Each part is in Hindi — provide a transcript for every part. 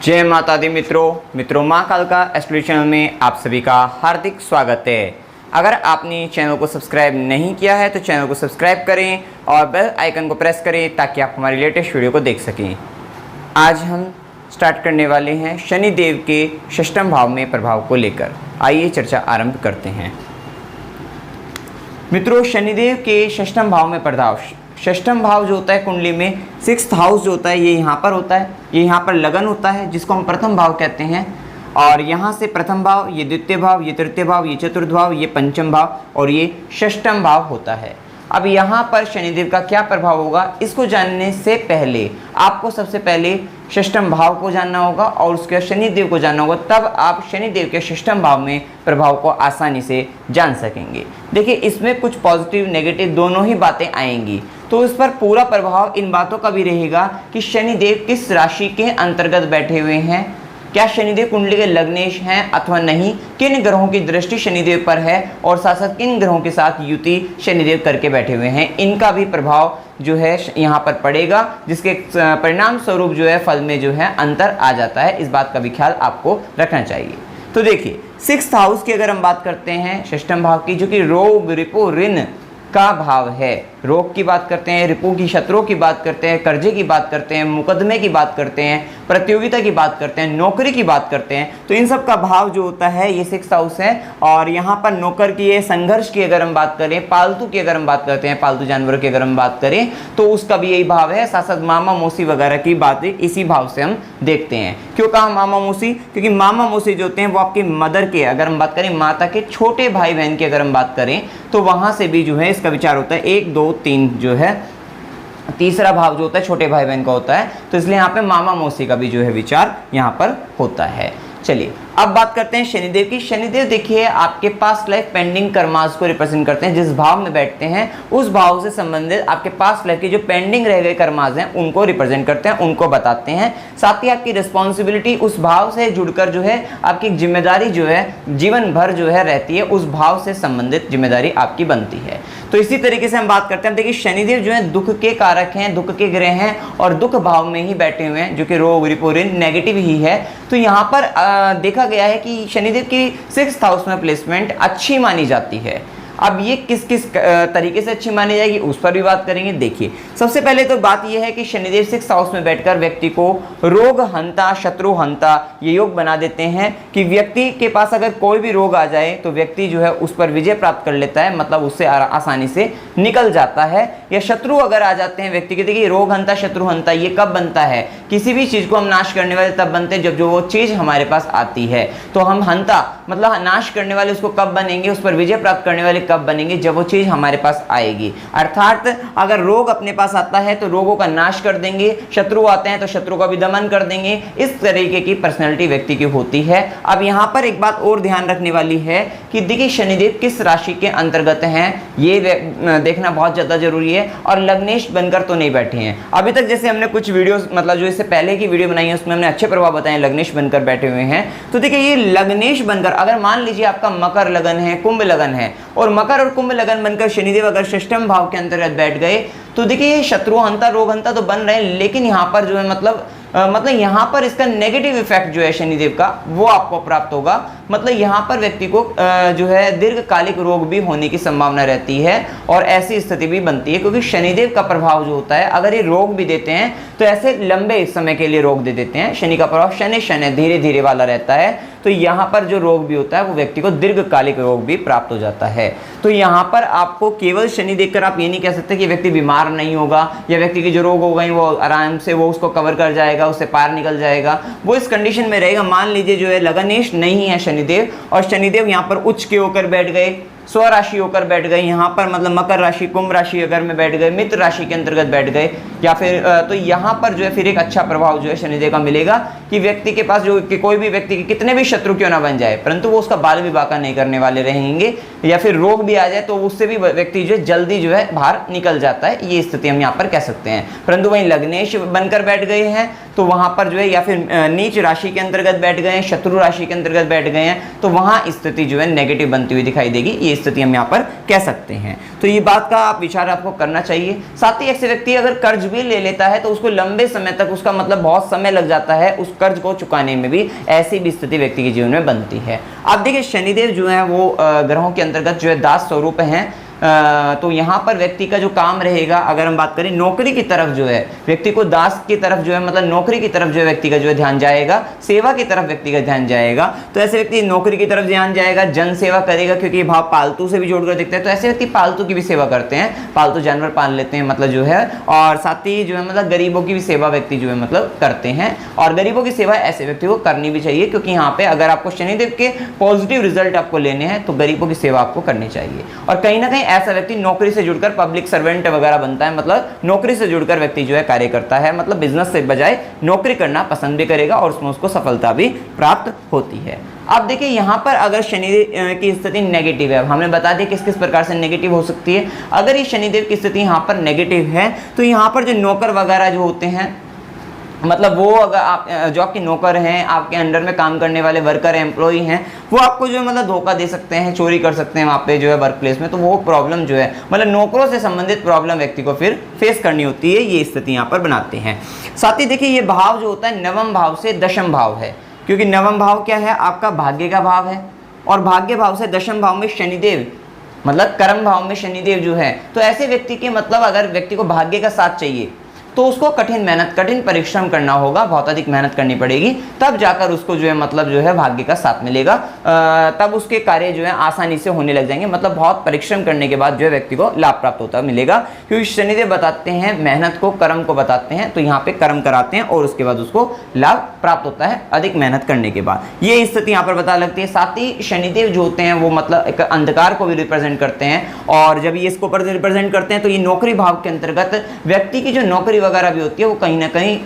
जय माता दी मित्रों माँ कालका एस्ट्रोलॉजी चैनल में आप सभी का हार्दिक स्वागत है। अगर आपने चैनल को सब्सक्राइब नहीं किया है तो चैनल को सब्सक्राइब करें और बेल आइकन को प्रेस करें ताकि आप हमारी लेटेस्ट वीडियो को देख सकें। आज हम स्टार्ट करने वाले हैं शनिदेव के षष्ठम भाव में प्रभाव को लेकर। आइए चर्चा आरंभ करते हैं। मित्रों, शनिदेव के षष्ठम भाव में प्रभाव, षष्ठम भाव जो होता है कुंडली में, सिक्स्थ हाउस जो होता है ये यहाँ पर होता है, ये यहाँ पर लगन होता है जिसको हम प्रथम भाव कहते हैं। और यहाँ से प्रथम भाव, ये द्वितीय भाव, ये तृतीय भाव, ये चतुर्थ भाव, ये पंचम भाव और ये षष्ठम भाव होता है। अब यहाँ पर शनिदेव का क्या प्रभाव होगा इसको जानने से पहले आपको सबसे पहले षष्ठम भाव को जानना होगा और उसके शनिदेव को जानना होगा, तब आप शनिदेव के षष्ठम भाव में प्रभाव को आसानी से जान सकेंगे। देखिए, इसमें कुछ पॉजिटिव नेगेटिव दोनों ही बातें आएंगी, तो इस पर पूरा प्रभाव इन बातों का भी रहेगा कि शनिदेव किस राशि के अंतर्गत बैठे हुए हैं, क्या शनिदेव कुंडली के लग्नेश हैं अथवा नहीं, किन ग्रहों की दृष्टि शनिदेव पर है और साथ साथ किन ग्रहों के साथ युति शनिदेव करके बैठे हुए हैं, इनका भी प्रभाव जो है यहाँ पर पड़ेगा, जिसके परिणाम स्वरूप जो है फल में जो है अंतर आ जाता है। इस बात का भी ख्याल आपको रखना चाहिए। तो देखिए, सिक्स्थ हाउस की अगर हम बात करते हैं षष्ठम भाव की, जो कि रोग रिपु ऋण का भाव है, रोग की बात करते हैं, रिपु की शत्रुओं की बात करते हैं, कर्जे की बात करते हैं, मुकदमे की बात करते हैं, प्रतियोगिता की बात करते हैं, नौकरी की बात करते हैं, तो इन सब का भाव जो होता है ये सिक्स्थ हाउस है। और यहाँ पर नौकर की, संघर्ष की अगर हम बात करें, पालतू की अगर हम बात करते हैं, पालतू जानवरों की अगर हम बात करें तो उसका भी यही भाव है। साथ साथ मामा मौसी वगैरह की बातें इसी भाव से हम देखते हैं। क्यों कहा मामा मौसी? क्योंकि मामा मौसी जो होते हैं वो आपकी मदर के, अगर हम बात करें माता के छोटे भाई बहन की अगर हम बात करें तो वहां से भी जो है इसका विचार होता है। 1 2 3 जो है तीसरा भाव जो होता है छोटे भाई बहन का होता है, तो इसलिए यहाँ पे मामा मौसी का भी जो है विचार यहाँ पर होता है। चलिए अब बात करते हैं शनिदेव की। शनिदेव देखिए आपके पास्ट लाइफ पेंडिंग कर्मास को रिप्रेजेंट करते हैं। जिस भाव में बैठते हैं उस भाव से संबंधित आपके पास्ट लाइफ के जो पेंडिंग रह गए कर्मास हैं उनको रिप्रेजेंट करते हैं, उनको बताते हैं। साथ ही आपकी रिस्पॉन्सिबिलिटी उस भाव से जुड़कर जो है आपकी जिम्मेदारी जो है जीवन भर जो है रहती है, उस भाव से संबंधित जिम्मेदारी आपकी बनती है। तो इसी तरीके से हम बात करते हैं। देखिए, शनिदेव जो है दुख के कारक हैं, दुख के ग्रह हैं और दुख भाव में ही बैठे हुए हैं, जो कि रोग रिपु ऋण नेगेटिव ही है। तो यहाँ पर देखा गया है कि शनिदेव की सिक्स्थ हाउस में प्लेसमेंट अच्छी मानी जाती है। अब ये किस किस तरीके से अच्छी मानी जाएगी उस पर भी बात करेंगे। देखिए, सबसे पहले तो बात यह है कि शनिदेव सिक्स्थ हाउस में बैठकर व्यक्ति को रोग हंता शत्रु हंता ये योग बना देते हैं कि व्यक्ति के पास अगर कोई भी रोग आ जाए तो व्यक्ति जो है उस पर विजय प्राप्त कर लेता है, मतलब उससे आसानी से निकल जाता है। या शत्रु अगर आ जाते हैं व्यक्ति के, देखिए रोग हंता शत्रु हंता ये कब बनता है? किसी भी चीज को हम नाश करने वाले तब बनते हैं जब जो वो चीज हमारे पास आती है। तो हम हंता मतलब नाश करने वाले उसको कब बनेंगे, उस पर विजय प्राप्त करने वाले कब बनेंगे? जब वो चीज हमारे पास आएगी। अर्थात अगर रोग अपने पास आता है तो रोगों का नाश कर देंगे, शत्रु आते हैं तो शत्रु का भी दमन कर देंगे। इस तरीके की पर्सनैलिटी व्यक्ति की होती है। अब यहाँ पर एक बात और ध्यान रखने वाली है कि देखिए शनिदेव किस राशि के अंतर्गत हैं ये देखना बहुत ज्यादा जरूरी है। और लग्नेश बनकर तो नहीं बैठे हैं। अभी तक जैसे हमने कुछ वीडियो मतलब जो इससे पहले की वीडियो बनाई है उसमें हमने अच्छे प्रभाव बताए, लग्नेश बनकर बैठे हुए हैं। तो देखिए ये लग्नेश बनकर, अगर मान लीजिए आपका मकर लगन है, कुंभ लगन है और मकर और कुंभ लगन बनकर शनिदेव अगर षष्ठम भाव के अंतर्गत बैठ गए तो देखिए ये शत्रु हंता रोग हंता तो बन रहे हैं, लेकिन यहाँ पर जो है मतलब यहाँ पर इसका नेगेटिव इफेक्ट जो है शनिदेव का वो आपको प्राप्त होगा। मतलब यहाँ पर व्यक्ति को जो है दीर्घकालिक रोग भी होने की संभावना रहती है और ऐसी स्थिति भी बनती है, क्योंकि शनिदेव का प्रभाव जो होता है अगर ये रोग भी देते हैं तो ऐसे लंबे समय के लिए रोग दे देते हैं। शनि का प्रभाव शनि शनि धीरे धीरे वाला रहता है, तो यहाँ पर जो रोग भी होता है वो व्यक्ति को दीर्घकालिक रोग भी प्राप्त हो जाता है। तो यहाँ पर आपको केवल शनि देखकर आप ये नहीं कह सकते कि व्यक्ति बीमार नहीं होगा या व्यक्ति के जो रोग हो गए वो आराम से वो उसको कवर कर जाएगा, उससे पार निकल जाएगा, वो इस कंडीशन में रहेगा। मान लीजिए जो है लगनेश नहीं है शनिदेव और शनिदेव यहाँ पर उच्च के होकर बैठ गए, स्वराशि होकर बैठ गए, यहाँ पर मतलब मकर राशि कुंभ राशि अगर में बैठ गए, मित्र राशि के अंतर्गत बैठ गए या फिर तो यहाँ पर जो है फिर एक अच्छा प्रभाव जो है शनिदेव का मिलेगा कि व्यक्ति के पास जो कि कोई भी व्यक्ति के कितने भी शत्रु क्यों ना बन जाए परंतु वो उसका बाल विवाह का नहीं करने वाले रहेंगे, या फिर रोग भी आ जाए तो उससे भी व्यक्ति जो है जल्दी जो है बाहर निकल जाता है। ये स्थिति हम यहाँ पर कह सकते हैं। परंतु वहीं लग्नेश बनकर बैठ गए हैं तो वहां पर जो है या फिर नीच राशि के अंतर्गत बैठ गए हैं, शत्रु राशि के अंतर्गत बैठ गए हैं, तो वहां स्थिति जो है नेगेटिव बनती हुई दिखाई देगी। ये ये स्थिति हम यहाँ पर कह सकते हैं। तो ये बात का आप विचार आपको करना चाहिए। साथ ही ऐसे व्यक्ति अगर कर्ज भी ले लेता है तो उसको लंबे समय तक, उसका मतलब बहुत समय लग जाता है उस कर्ज को चुकाने में भी, ऐसी भी स्थिति व्यक्ति के जीवन में बनती है। अब देखिए शनिदेव जो है वो ग्रहों के अंतर्गत जो है दास स्वरूप हैं। तो यहाँ पर व्यक्ति का जो काम रहेगा, अगर हम बात करें नौकरी की तरफ जो है व्यक्ति को दास की तरफ जो है मतलब नौकरी की तरफ जो है व्यक्ति का जो है ध्यान जाएगा, सेवा की तरफ व्यक्ति का ध्यान जाएगा। तो ऐसे व्यक्ति नौकरी की तरफ ध्यान जाएगा, जन सेवा करेगा, क्योंकि ये भाव पालतू से भी जोड़कर दिखता है। तो ऐसे व्यक्ति पालतू की भी सेवा करते हैं, पालतू जानवर पाल लेते हैं मतलब जो है, और साथ ही जो है मतलब गरीबों की भी सेवा व्यक्ति जो है मतलब करते हैं। और गरीबों की सेवा ऐसे व्यक्ति को करनी भी चाहिए, क्योंकि यहाँ पे अगर आपको शनिदेव के पॉजिटिव रिजल्ट आपको लेने हैं तो गरीबों की सेवा आपको करनी चाहिए। और कहीं ना कहीं ऐसा व्यक्ति नौकरी से जुड़कर पब्लिक सर्वेंट वगैरह बनता है, मतलब नौकरी से जुड़कर व्यक्ति जो है कार्य करता है, मतलब बिजनेस से बजाय नौकरी करना पसंद भी करेगा और उसमें उसको सफलता भी प्राप्त होती है। अब देखिए यहाँ पर अगर शनिदेव की स्थिति नेगेटिव है, हमने बता दिया किस किस प्रकार से नेगेटिव हो सकती है। अगर ये शनिदेव की स्थिति यहाँ पर नेगेटिव है तो यहाँ पर जो नौकर वगैरह जो होते हैं, मतलब वो अगर आप जो आपके नौकर हैं, आपके अंडर में काम करने वाले वर्कर एम्प्लॉई हैं, वो आपको जो है मतलब धोखा दे सकते हैं, चोरी कर सकते हैं वहाँ पे जो है वर्क प्लेस में। तो वो प्रॉब्लम जो है मतलब नौकरों से संबंधित प्रॉब्लम व्यक्ति को फिर फेस करनी होती है, ये स्थिति यहाँ पर बनाते हैं। साथ ही देखिए ये भाव जो होता है नवम भाव से दशम भाव है, क्योंकि नवम भाव क्या है, आपका भाग्य का भाव है, और भाग्य भाव से दशम भाव में शनिदेव मतलब कर्म भाव में शनिदेव जो है। तो ऐसे व्यक्ति के मतलब अगर व्यक्ति को भाग्य का साथ चाहिए तो उसको कठिन मेहनत, कठिन परिश्रम करना होगा, बहुत अधिक मेहनत करनी पड़ेगी, तब जाकर उसको जो है मतलब जो है भाग्य का साथ मिलेगा। तब उसके कार्य जो है आसानी से होने लग जाएंगे, मतलब बहुत परिश्रम करने के बाद जो है व्यक्ति को लाभ प्राप्त होता मिलेगा। क्योंकि शनिदेव बताते हैं मेहनत को, कर्म को बताते हैं, तो यहाँ पे कर्म कराते हैं और उसके बाद उसको लाभ प्राप्त होता है अधिक मेहनत करने के बाद। ये स्थिति यहाँ पर पता लगती है। साथ ही शनिदेव जो होते हैं वो मतलब एक अंधकार को भी रिप्रेजेंट करते हैं, और जब ये इसको रिप्रेजेंट करते हैं तो ये नौकरी भाव के अंतर्गत व्यक्ति की जो नौकरी वगैरह भी होती है वो कहीं ना कहीं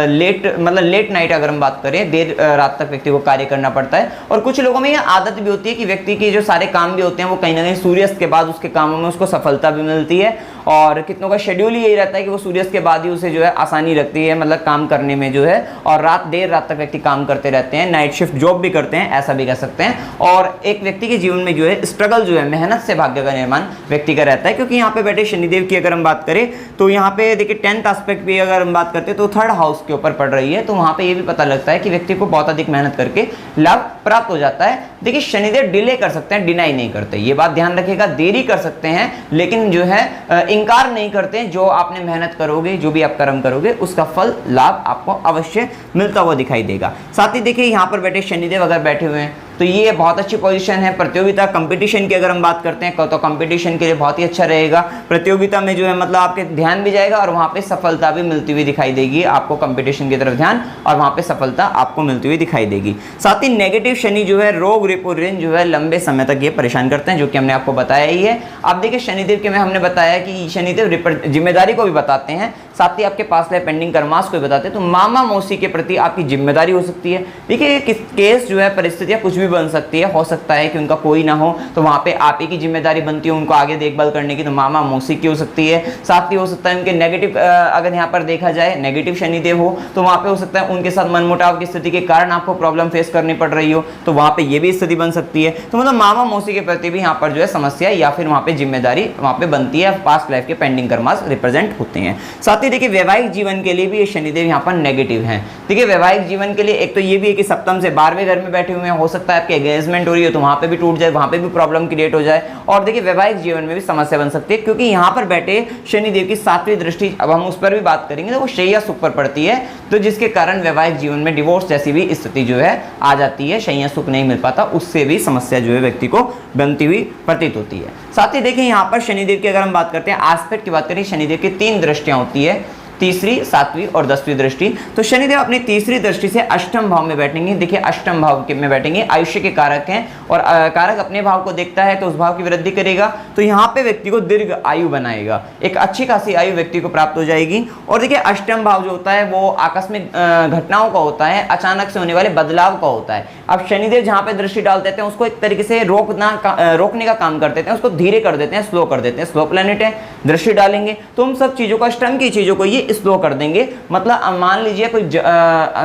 लेट नाइट, अगर हम बात करें देर रात तक व्यक्ति को कार्य करना पड़ता है। और कुछ लोगों में यह आदत भी होती है कि व्यक्ति के जो सारे काम भी होते हैं वो कहीं ना कहीं सूर्यास्त के बाद उसके कामों में उसको सफलता भी मिलती है, और कितनों का शेड्यूल यही रहता है कि वो सूर्यास्त के बाद ही उसे जो है आसानी लगती है मतलब काम करने में जो है, और देर रात तक व्यक्ति काम करते रहते हैं, नाइट शिफ्ट जॉब भी करते हैं, ऐसा भी कह सकते हैं। और एक व्यक्ति के जीवन में जो है स्ट्रगल जो है, मेहनत से भाग्य का निर्माण व्यक्ति का रहता है। क्योंकि यहाँ पे बैठे शनिदेव की अगर हम बात करें तो यहाँ पे देखिए 10th एस्पेक्ट भी अगर हम बात करते हैं तो 3rd हाउस के ऊपर पड़ रही है, तो वहाँ पे ये भी पता लगता है कि व्यक्ति को बहुत अधिक मेहनत करके लाभ प्राप्त हो जाता है। देखिए शनिदेव डिले कर सकते हैं, डिनाई नहीं करते, ये बात ध्यान रखिएगा, देरी कर सकते हैं लेकिन जो है इनकार नहीं करते। जो आपने मेहनत करोगे, जो भी आप कर्म करोगे, उसका फल लाभ आपको अवश्य मिलता हुआ दिखाई देगा। साथ ही देखिए यहाँ पर बैठे शनिदेव अगर बैठे हुए हैं तो ये बहुत अच्छी पोजीशन है। प्रतियोगिता कंपटीशन की अगर हम बात करते हैं तो कंपटीशन के लिए बहुत ही अच्छा रहेगा। प्रतियोगिता में जो है मतलब आपके ध्यान भी जाएगा और वहाँ पे सफलता भी मिलती हुई दिखाई देगी आपको, कंपटीशन की तरफ ध्यान, और वहाँ पे सफलता आपको मिलती हुई दिखाई देगी। साथ ही नेगेटिव शनि जो है रोग रिपो ऋण जो है लंबे समय तक ये परेशान करते हैं, जो कि हमने आपको बताया ही है। अब देखिए शनिदेव के में हमने बताया कि शनिदेव जिम्मेदारी को भी बताते हैं, साथ ही आपके पास पेंडिंग कर्मास को भी बताते हैं। तो मामा मौसी के प्रति आपकी जिम्मेदारी हो सकती है। देखिए केस जो है परिस्थितियाँ कुछ भी बन सकती है, हो सकता है कि उनका कोई ना हो तो वहाँ पे आप ही की जिम्मेदारी बनती है उनको आगे देखभाल करने की, तो मामा मौसी की हो सकती है। साथ ही हो सकता है उनके नेगेटिव, अगर यहाँ पर देखा जाए नेगेटिव शनिदेव हो तो वहाँ पे हो सकता है उनके साथ मनमुटाव की स्थिति के कारण आपको प्रॉब्लम फेस करनी पड़ रही हो, तो वहाँ पे ये भी स्थिति बन सकती है। तो मतलब मामा मौसी के प्रति भी यहाँ पर जो है समस्या या फिर वहाँ पे जिम्मेदारी वहाँ पे बनती है, पास्ट लाइफ के पेंडिंग कर्मास रिप्रेजेंट होते हैं। साथ ही देखिए वैवाहिक जीवन के लिए भी ये शनिदेव यहाँ पर नेगेटिव हैं। देखिए वैवाहिक जीवन के लिए एक तो ये भी है कि सप्तम से 12वें घर में बैठे हुए हैं, हो सकता है आपके एंगेजमेंट हो रही है तो वहाँ पे भी टूट जाए, वहाँ पे भी प्रॉब्लम क्रिएट हो जाए, और देखिए वैवाहिक जीवन में भी समस्या बन सकती है। क्योंकि यहाँ पर बैठे शनिदेव की 7वीं दृष्टि, अब हम उस पर भी बात करेंगे, तो वो शैया सुख पर पड़ती है, तो जिसके कारण वैवाहिक जीवन में डिवोर्स जैसी भी स्थिति जो है आ जाती है, शैया सुख नहीं मिल पाता, उससे भी समस्या जो है व्यक्ति को बनती हुई प्रतीत होती है। साथ ही देखिए यहाँ पर शनिदेव की अगर हम बात करते हैं एस्पेक्ट की बात करें, शनिदेव की 3 दृष्टियां होती है, तीसरी, 7वीं और 10वीं दृष्टि। तो शनिदेव अपनी तीसरी दृष्टि से अष्टम भाव में बैठेंगे। देखिए अष्टम भाव में बैठेंगे, आयुष्य के कारक हैं, और कारक अपने भाव को देखता है तो उस भाव की वृद्धि करेगा, तो यहाँ पे व्यक्ति को दीर्घ आयु बनाएगा, एक अच्छी खासी आयु व्यक्ति को प्राप्त हो जाएगी। और देखिए अष्टम भाव जो होता है वो आकस्मिक घटनाओं का होता है, अचानक से होने वाले बदलाव का होता है। अब शनिदेव जहाँ पे दृष्टि डाल देते हैं उसको एक तरीके से रोकने का काम कर देते हैं, उसको धीरे कर देते हैं, स्लो कर देते हैं। स्लो प्लैनेट है, दृष्टि डालेंगे तो उन सब चीजों को, अष्टम की चीजों को ये ये स्लो कर देंगे। मतलब मान लीजिए कोई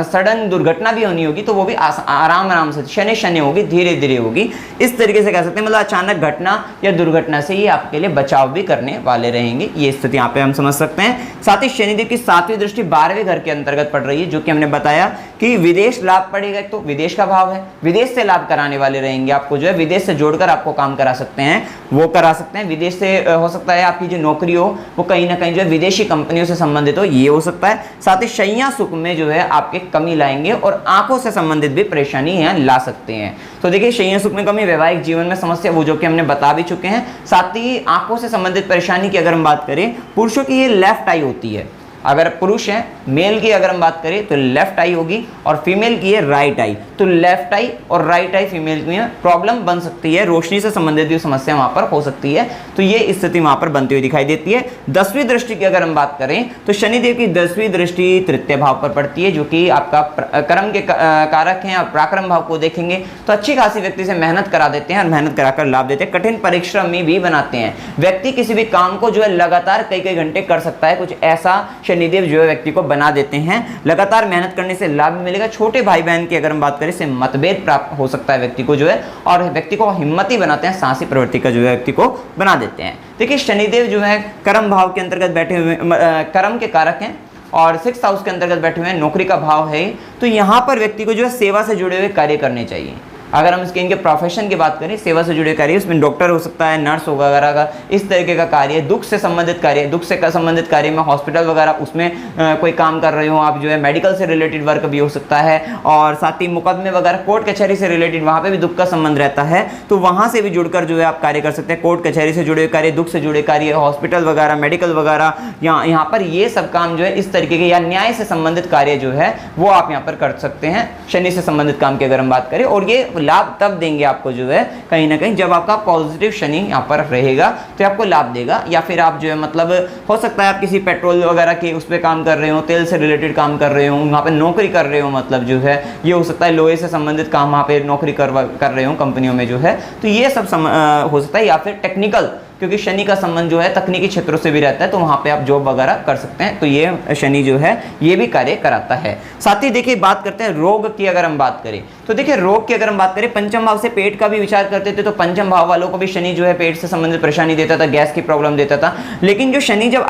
सडन दुर्घटना भी होनी होगी तो वो भी आराम आराम से शनि शनि होगी, धीरे धीरे होगी, इस तरीके से कह सकते हैं। मतलब अचानक घटना या दुर्घटना से ये आपके लिए बचाव भी करने वाले रहेंगे, ये स्थिति यहाँ पे हम समझ सकते हैं। साथ ही शनिदेव की 7वीं दृष्टि 12वें घर के अंतर्गत पड़ रही है, जो कि हमने बताया कि विदेश लाभ पड़ेगा, तो विदेश का भाव है, विदेश से लाभ कराने वाले रहेंगे। आपको जो है विदेश से जोड़कर आपको काम करा सकते हैं, वो करा सकते हैं। विदेश से हो सकता है आपकी जो नौकरी हो वो कहीं ना कहीं जो है विदेशी कंपनियों से संबंधित हो, ये हो सकता है। साथ ही शैया सुख में जो है आपके कमी लाएंगे और आंखों से संबंधित भी परेशानी यहाँ ला सकते हैं। तो देखिए शैया सुख में कमी, वैवाहिक जीवन में समस्या, वो जो कि हमने बता भी चुके हैं। साथ ही आंखों से संबंधित परेशानी की अगर हम बात करें, पुरुषों की ये लेफ्ट आई होती है। अगर पुरुष है, मेल की अगर हम बात करें तो लेफ्ट आई होगी और फीमेल की है राइट आई। तो लेफ्ट आई और राइट आई फीमेल में प्रॉब्लम बन सकती है, रोशनी से संबंधित भी समस्या वहां पर हो सकती है। तो ये स्थिति वहां पर बनती हुई दिखाई देती है। 10वीं दृष्टि की अगर हम बात करें तो शनिदेव की 10वीं दृष्टि तृतीय भाव पर पड़ती है, जो कि आपका कर्म के कारक हैं। और पराक्रम भाव को देखेंगे तो अच्छी खासी व्यक्ति से मेहनत करा देते हैं और मेहनत कराकर लाभ देते हैं, कठिन परिश्रमी भी बनाते हैं। व्यक्ति किसी भी काम को जो है लगातार कई कई घंटे कर सकता है, कुछ ऐसा शनिदेव जो है व्यक्ति को बना देते हैं। लगातार मेहनत करने से लाभ मिलेगा। छोटे भाई बहन की अगर हम बात करें, इससे मतभेद प्राप्त हो सकता है व्यक्ति को जो है, और व्यक्ति को हिम्मती बनाते हैं, साहसी प्रवृत्ति का जो है व्यक्ति को बना देते हैं। देखिए शनिदेव जो है कर्म भाव के अंतर्गत बैठे हुए, कर्म के कारक हैं और 6th हाउस के अंतर्गत बैठे हुए हैं, नौकरी का भाव है। तो यहाँ पर व्यक्ति को जो है सेवा से जुड़े हुए कार्य करने चाहिए। अगर हम इसके इनके प्रोफेशन की बात करें, सेवा से जुड़े कार्य, उसमें डॉक्टर हो सकता है, नर्स वगैरह का, इस तरीके का कार्य, दुख से संबंधित कार्य, दुख से संबंधित कार्य में हॉस्पिटल वगैरह उसमें कोई काम कर रहे हो आप, जो है मेडिकल से रिलेटेड वर्क भी हो सकता है। और साथ ही मुकदमे वगैरह, कोर्ट कचहरी से रिलेटेड, वहाँ पे भी दुख का संबंध रहता है, तो वहाँ से भी जुड़कर जो है आप कार्य कर सकते हैं। कोर्ट कचहरी से जुड़े कार्य, दुख से जुड़े कार्य, हॉस्पिटल वगैरह, मेडिकल वगैरह, यहाँ पर ये सब काम जो है इस तरीके के, या न्याय से संबंधित कार्य जो है वो आप यहाँ पर कर सकते हैं, शनि से संबंधित काम की अगर हम बात करें। और ये लाभ तब देंगे आपको जो है कहीं ना कहीं जब आपका पॉजिटिव शनि यहाँ पर रहेगा, तो आपको लाभ देगा। या फिर आप जो है मतलब हो सकता है आप किसी पेट्रोल वगैरह के उस पर काम कर रहे हो, तेल से रिलेटेड काम कर रहे हो, वहाँ पे नौकरी कर रहे हो, मतलब जो है ये हो सकता है लोहे से संबंधित काम वहाँ पे नौकरी कर रहे हो कंपनियों में जो है, तो ये सब हो सकता है। या फिर टेक्निकल, क्योंकि शनि का संबंध जो है तकनीकी क्षेत्रों से भी रहता है, तो वहाँ पे आप जॉब वगैरह कर सकते हैं। तो ये शनि जो है ये भी कार्य कराता है। साथ ही देखिए बात करते हैं रोग की अगर हम बात करें, तो देखिए रोग की अगर हम बात करें, पंचम भाव से पेट का भी विचार करते थे, तो पंचम भाव वालों को भी शनि जो है पेट से संबंधित परेशानी देता था, गैस की प्रॉब्लम देता था। लेकिन जो शनि जब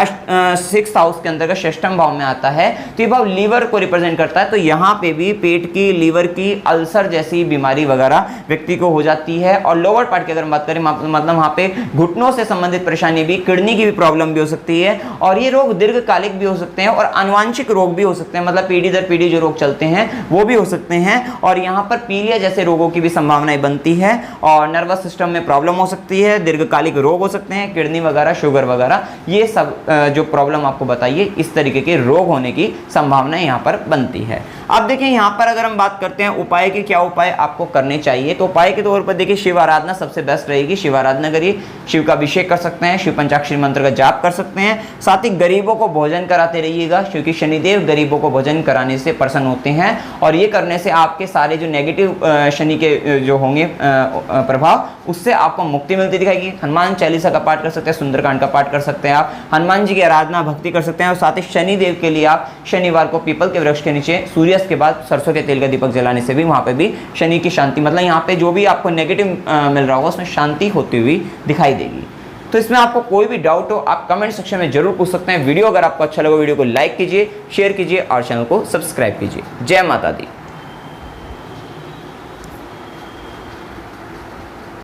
6th हाउस के अंतर्गत 6th भाव में आता है, तो ये भाव लीवर को रिप्रेजेंट करता है। तो यहाँ पे भी पेट की, लीवर की, अल्सर जैसी बीमारी वगैरह व्यक्ति को हो जाती है। और लोअर पार्ट की अगर हम बात करें, मतलब वहाँ पे घुटनों से संबंधित परेशानी भी, किडनी की भी प्रॉब्लम भी हो सकती है। और ये रोग दीर्घकालिक भी हो सकते हैं और आनुवांशिक रोग भी हो सकते हैं, मतलब पीढ़ी दर पीढ़ी जो रोग चलते हैं वो भी हो सकते हैं। और यहाँ पर पीलिया जैसे रोगों की भी संभावनाएं बनती है, और नर्वस सिस्टम में प्रॉब्लम हो सकती है, दीर्घकालिक रोग हो सकते हैं, किडनी वगैरह, शुगर वगैरह, ये सब जो प्रॉब्लम आपको बताइए, इस तरीके के रोग होने की संभावनाएं यहाँ पर बनती है। अब देखिए यहाँ पर अगर हम बात करते हैं उपाय की, क्या उपाय आपको करने चाहिए, तो उपाय के तौर पर देखिए शिव आराधना सबसे बेस्ट रहेगी। शिव आराधना करिए, शिव का अभिषेक कर सकते हैं, शिव पंचाक्षरी मंत्र का जाप कर सकते हैं। साथ ही गरीबों को भोजन कराते रहिएगा, क्योंकि शनिदेव गरीबों को भोजन कराने से प्रसन्न होते हैं। और ये करने से आपके सारे जो नेगेटिव शनि के जो होंगे प्रभाव, उससे आपको मुक्ति मिलती दिखाएगी। हनुमान चालीसा का पाठ कर सकते हैं, सुंदरकांड का पाठ कर सकते हैं, आप हनुमान जी की आराधना भक्ति कर सकते हैं। और साथ ही शनिदेव के लिए आप शनिवार को पीपल के वृक्ष के नीचे सूर्यास्त के बाद सरसों के तेल का दीपक जलाने से भी वहां पे भी शनि की शांति, मतलब यहाँ पे जो भी आपको नेगेटिव मिल रहा होगा उसमें शांति होती हुई दिखाई देगी। तो इसमें आपको कोई भी डाउट हो आप कमेंट सेक्शन में जरूर पूछ सकते हैं। वीडियो अगर आपको अच्छा लगा, वीडियो को लाइक कीजिए, शेयर कीजिए और चैनल को सब्सक्राइब कीजिए। जय माता दी।